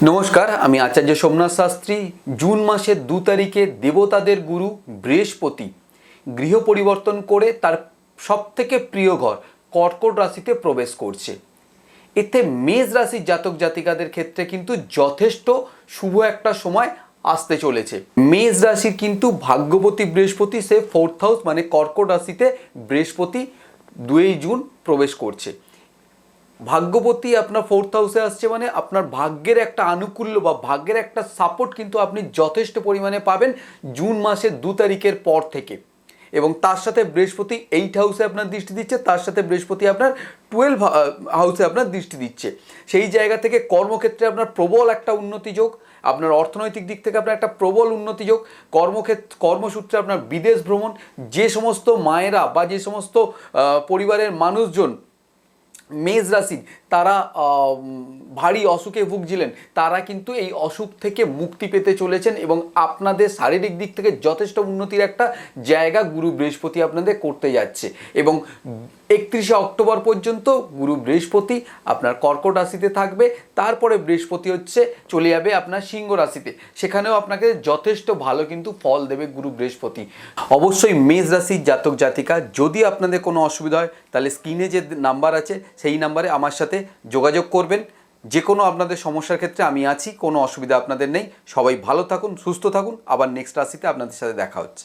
নমস্কার, আমি আচার্য সোমনাথ শাস্ত্রী। জুন মাসের 2 তারিখে দেবতাদের গুরু বৃহস্পতি গৃহ পরিবর্তন করে তার সবথেকে প্রিয় ঘর কর্কট রাশিতে প্রবেশ করছে। এতে মেষ রাশির জাতক জাতিকাদের ক্ষেত্রে কিন্তু যথেষ্ট শুভ একটা সময় আসতে চলেছে। মেষ রাশির কিন্তু ভাগ্যবতী বৃহস্পতি, সে 4th হাউস মানে কর্কট রাশিতে বৃহস্পতি 2 জুন প্রবেশ করছে। ভাগ্যবতী আপনার 4th হাউসে আসছে মানে আপনার ভাগ্যের একটা আনুকূল্য বা ভাগ্যের একটা সাপোর্ট কিন্তু আপনি যথেষ্ট পরিমাণে পাবেন জুন মাসের 2 তারিখের পর থেকে। এবং তার সাথে বৃহস্পতি 8 হাউসে আপনার দৃষ্টি দিচ্ছে, তার সাথে বৃহস্পতি আপনার 12 হাউসে আপনার দৃষ্টি দিচ্ছে। সেই জায়গা থেকে কর্মক্ষেত্রে আপনার প্রবল একটা উন্নতি যোগ, আপনার অর্থনৈতিক দিক থেকে আপনার একটা প্রবল উন্নতি যোগ, কর্মসূত্রে আপনার বিদেশ ভ্রমণ, যে সমস্ত মায়েরা বা যে সমস্ত পরিবারের মানুষজন মেষ রাশির তারা ভারী অসুখে ভুগছিলেন, তারা কিন্তু এই অসুখ থেকে মুক্তি পেতে চলেছেন এবং আপনাদের শারীরিক দিক থেকে যথেষ্ট উন্নতির একটা জায়গা গুরু বৃহস্পতি আপনাদের করতে যাচ্ছে। এবং 31শে অক্টোবর পর্যন্ত গুরু বৃহস্পতি আপনার কর্কট রাশিতে থাকবে, তারপরে বৃহস্পতি চলে যাবে আপনার সিংহ রাশিতে, সেখানেও আপনাকে যথেষ্ট ভালো কিন্তু ফল দেবে গুরু বৃহস্পতি। অবশ্যই মেষ রাশির জাতক জাতিকা যদি আপনাদের কোনো অসুবিধা হয় তাহলে স্ক্রিনে যে নাম্বার আছে সেই নাম্বারে আমার সাথে যোগাযোগ করবেন। যে কোনো আপনাদের সমস্যার ক্ষেত্রে আমি আছি, কোনো অসুবিধা আপনাদের নেই। সবাই ভালো থাকুন, সুস্থ থাকুন। আবার নেক্সট রাশিতে আপনাদের সাথে দেখা হচ্ছে।